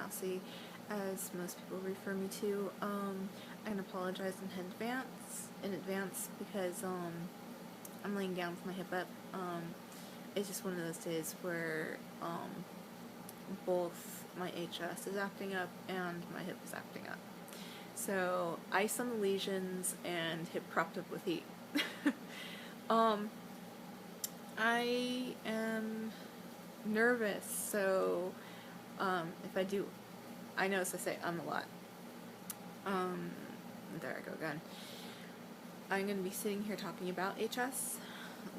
mousy, as most people refer me to. I can apologize in advance because I'm laying down with my hip up. It's just one of those days where both my HS is acting up and my hip is acting up. So ice on the lesions and hip propped up with heat. I am nervous, so if I do, I notice I say a lot. There I go again. I'm going to be sitting here talking about HS.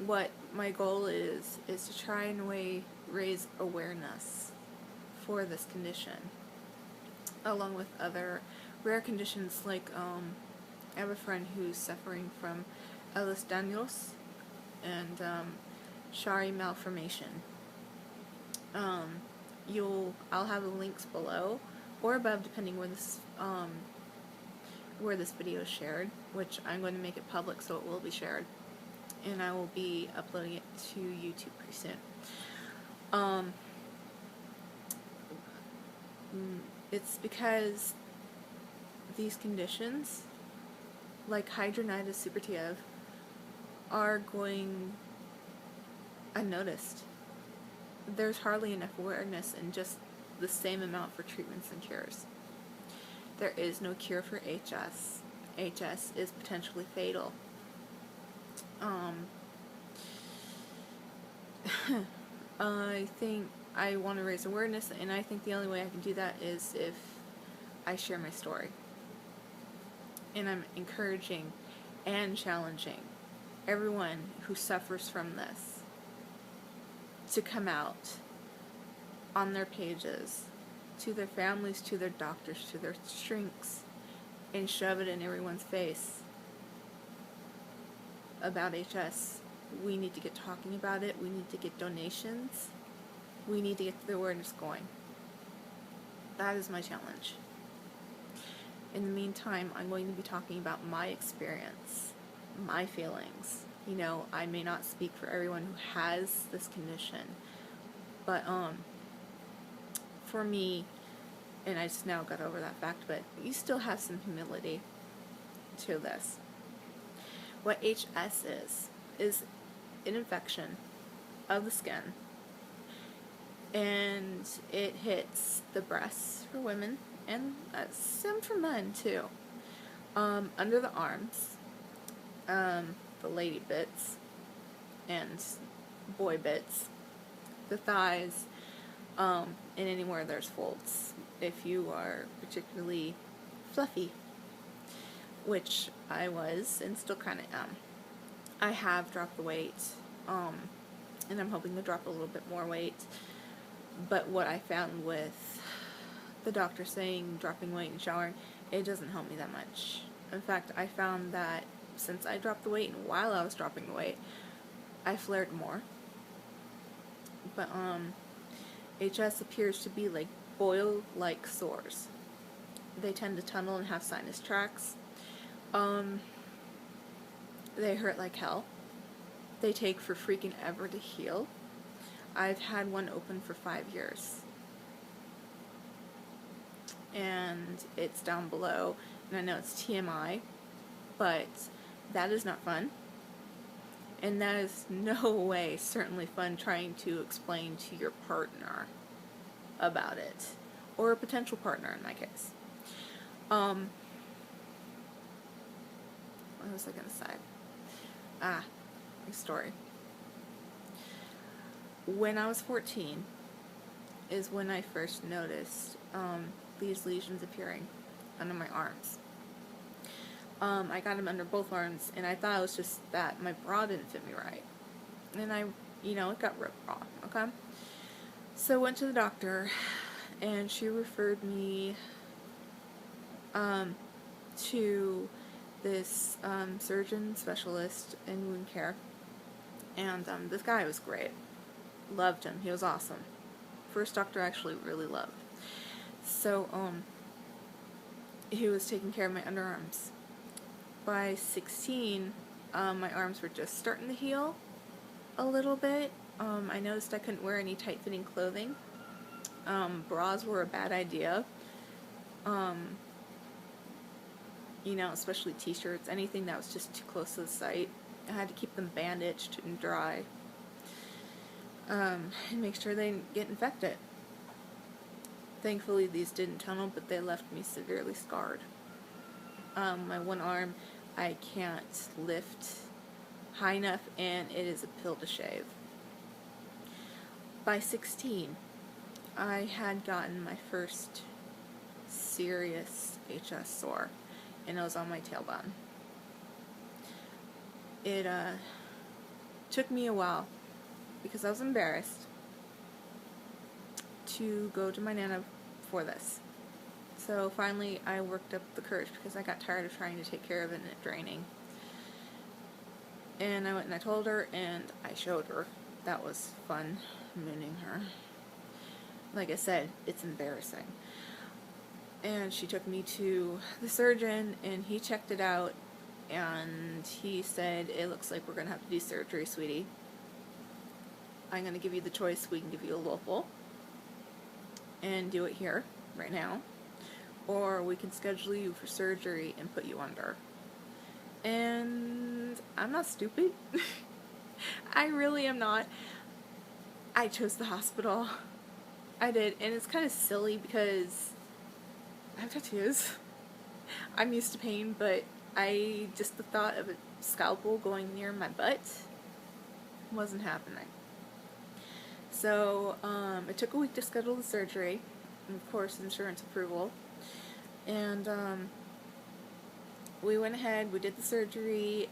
What my goal is to try and raise awareness for this condition, along with other rare conditions like I have a friend who's suffering from Ehlers-Danlos and Shari malformation. I'll have the links below or above, depending where this video is shared, which I'm going to make it public, so it will be shared, and I will be uploading it to YouTube pretty soon. It's because these conditions, like Hidradenitis Suppurativa, are going unnoticed. There's hardly enough awareness and just the same amount for treatments and cures. There is no cure for HS. HS is potentially fatal. I think I want to raise awareness, and I think the only way I can do that is if I share my story. And I'm encouraging and challenging everyone who suffers from this to come out on their pages, to their families, to their doctors, to their shrinks, and shove it in everyone's face about HS. We need to get talking about it. We need to get donations. We need to get the awareness going. That is my challenge. In the meantime, I'm going to be talking about my experience, my feelings. You know, I may not speak for everyone who has this condition, but for me, and I just now got over that fact, but you still have some humility to this. What HS is an infection of the skin, and it hits the breasts for women, and some for men too. Under the arms, the lady bits, and boy bits, the thighs, and anywhere there's folds. If you are particularly fluffy, which I was and still kind of am. I have dropped the weight, and I'm hoping to drop a little bit more weight. But what I found with the doctor saying dropping weight and showering, it doesn't help me that much. In fact, I found that since I dropped the weight and while I was dropping the weight, I flared more. But HS appears to be like boil-like sores. They tend to tunnel and have sinus tracts. They hurt like hell. They take for freaking ever to heal. I've had one open for 5 years. And it's down below, and I know it's TMI, but that is not fun. And that is no way certainly fun trying to explain to your partner about it, or a potential partner in my case. What was I going to say? My story. When I was 14 is when I first noticed these lesions appearing under my arms. I got them under both arms, and I thought it was just that my bra didn't fit me right. And it got ripped off, okay? So I went to the doctor, and she referred me to this surgeon specialist in wound care. And this guy was great. Loved him. He was awesome. First doctor I actually really loved. So, he was taking care of my underarms. By 16, my arms were just starting to heal a little bit. I noticed I couldn't wear any tight-fitting clothing. Bras were a bad idea. You know, especially t-shirts, anything that was just too close to the site. I had to keep them bandaged and dry. And make sure they didn't get infected. Thankfully, these didn't tunnel, but they left me severely scarred. My one arm, I can't lift high enough, and it is a pill to shave. By 16, I had gotten my first serious HS sore, and it was on my tailbone. It took me a while, because I was embarrassed, to go to my Nana for this. So finally I worked up the courage, because I got tired of trying to take care of it and it draining. And I went and I told her, and I showed her. That was fun, mooning her. Like I said, it's embarrassing. And she took me to the surgeon, and he checked it out, and he said, it looks like we're going to have to do surgery, sweetie. I'm going to give you the choice. We can give you a local and do it here, right now, or we can schedule you for surgery and put you under. And I'm not stupid. I really am not. I chose the hospital. I did, and it's kind of silly because I have tattoos. I'm used to pain, but the thought of a scalpel going near my butt wasn't happening. So, it took a week to schedule the surgery, and of course, insurance approval, and, we went ahead, we did the surgery.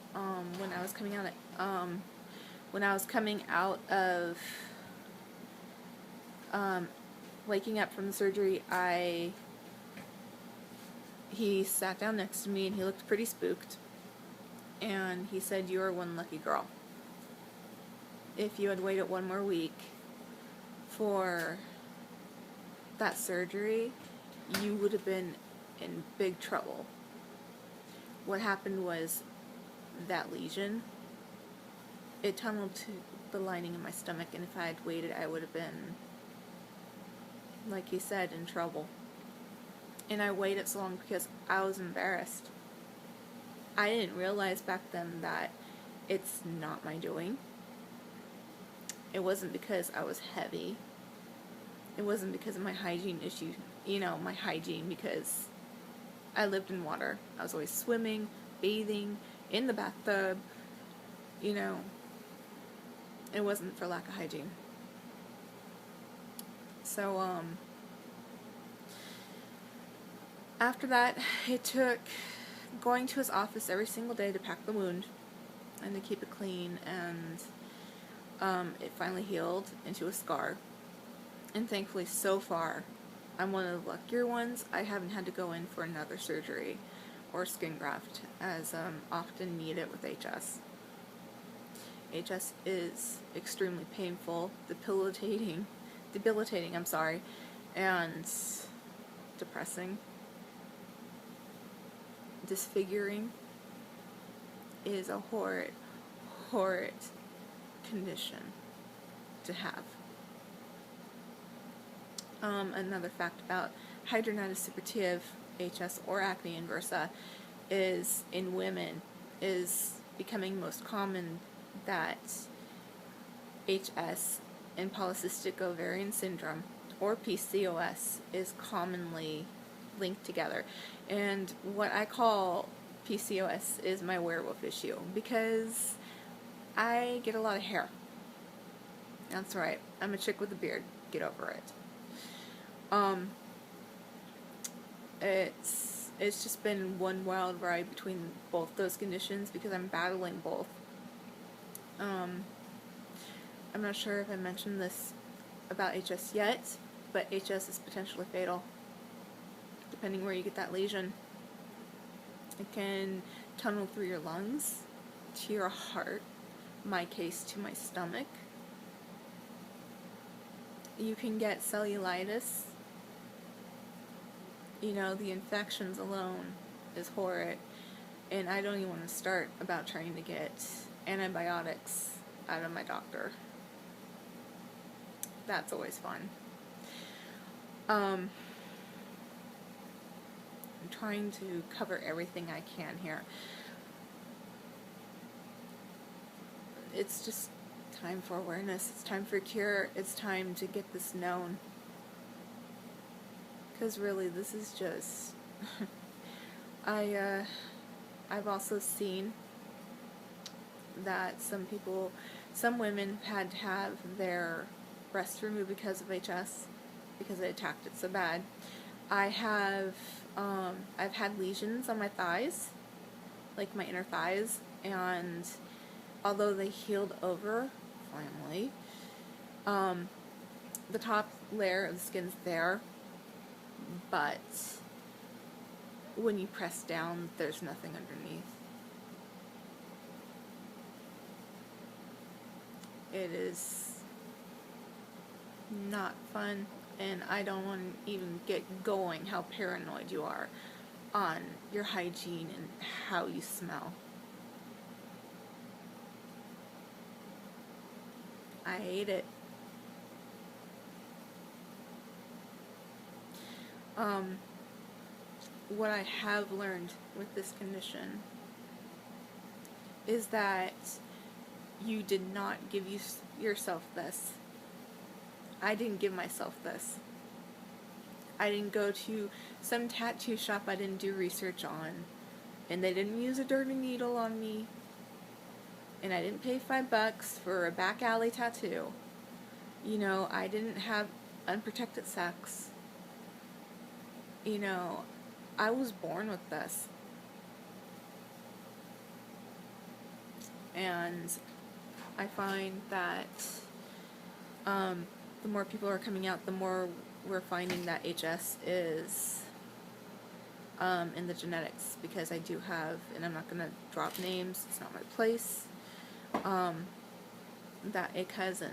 When I was coming out of waking up from the surgery, he sat down next to me, and he looked pretty spooked, and he said, "You are one lucky girl. If you had waited one more week for that surgery, you would have been in big trouble." What happened was that lesion, it tunneled to the lining of my stomach, and if I had waited, I would have been, like he said, in trouble. And I waited so long because I was embarrassed. I didn't realize back then that it's not my doing. It wasn't because I was heavy. It wasn't because of my hygiene issue, my hygiene, because I lived in water. I was always swimming, bathing, in the bathtub, It wasn't for lack of hygiene. So, after that, it took going to his office every single day to pack the wound and to keep it clean, and it finally healed into a scar. And thankfully, so far, I'm one of the luckier ones. I haven't had to go in for another surgery or skin graft, as often needed with HS. HS is extremely painful, debilitating, and depressing. Disfiguring is a horrid condition to have. Another fact about hidradenitis suppurativa, HS, or acne inversa, is in women is becoming most common that HS and polycystic ovarian syndrome, or PCOS, is commonly linked together. And what I call PCOS is my werewolf issue, because I get a lot of hair. That's right, I'm a chick with a beard. Get over it. It's just been one wild ride between both those conditions, because I'm battling both. I'm not sure if I mentioned this about HS yet, but HS is potentially fatal, depending where you get that lesion. It can tunnel through your lungs, to your heart, in my case to my stomach. You can get cellulitis. The infections alone is horrid, and I don't even want to start about trying to get antibiotics out of my doctor. That's always fun. I'm trying to cover everything I can here. It's just time for awareness. It's time for cure. It's time to get this known. Because really, this is just... I've also seen that some women had to have their breasts removed because of HS, because it attacked it so bad. I've had lesions on my thighs, like my inner thighs, and although they healed over finally, the top layer of the skin's there, but when you press down, there's nothing underneath. It is not fun, and I don't want to even get going how paranoid you are on your hygiene and how you smell. I hate it. What I have learned with this condition is that you did not give yourself this. I didn't give myself this. I didn't go to some tattoo shop I didn't do research on, and they didn't use a dirty needle on me, and I didn't pay $5 for a back alley tattoo. You know, I didn't have unprotected sex. You know, I was born with this. And I find that the more people are coming out, the more we're finding that HS is in the genetics, because I do have, and I'm not going to drop names, it's not my place, that a cousin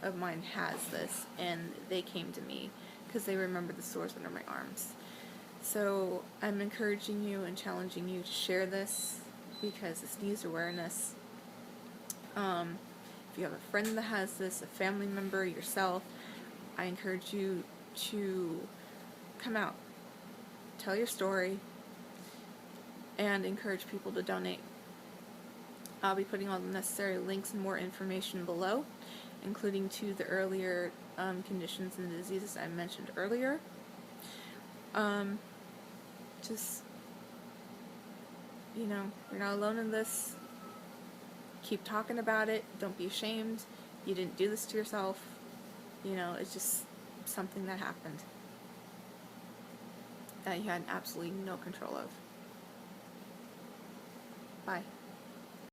of mine has this, and they came to me because they remember the sores under my arms. So I'm encouraging you and challenging you to share this, because this needs awareness. If you have a friend that has this, a family member, yourself, I encourage you to come out, tell your story, and encourage people to donate. I'll be putting all the necessary links and more information below, including to the earlier conditions and diseases I mentioned earlier. Just, you know, you're not alone in this. Keep talking about it. Don't be ashamed. You didn't do this to yourself. You know, it's just something that happened that you had absolutely no control of. Bye.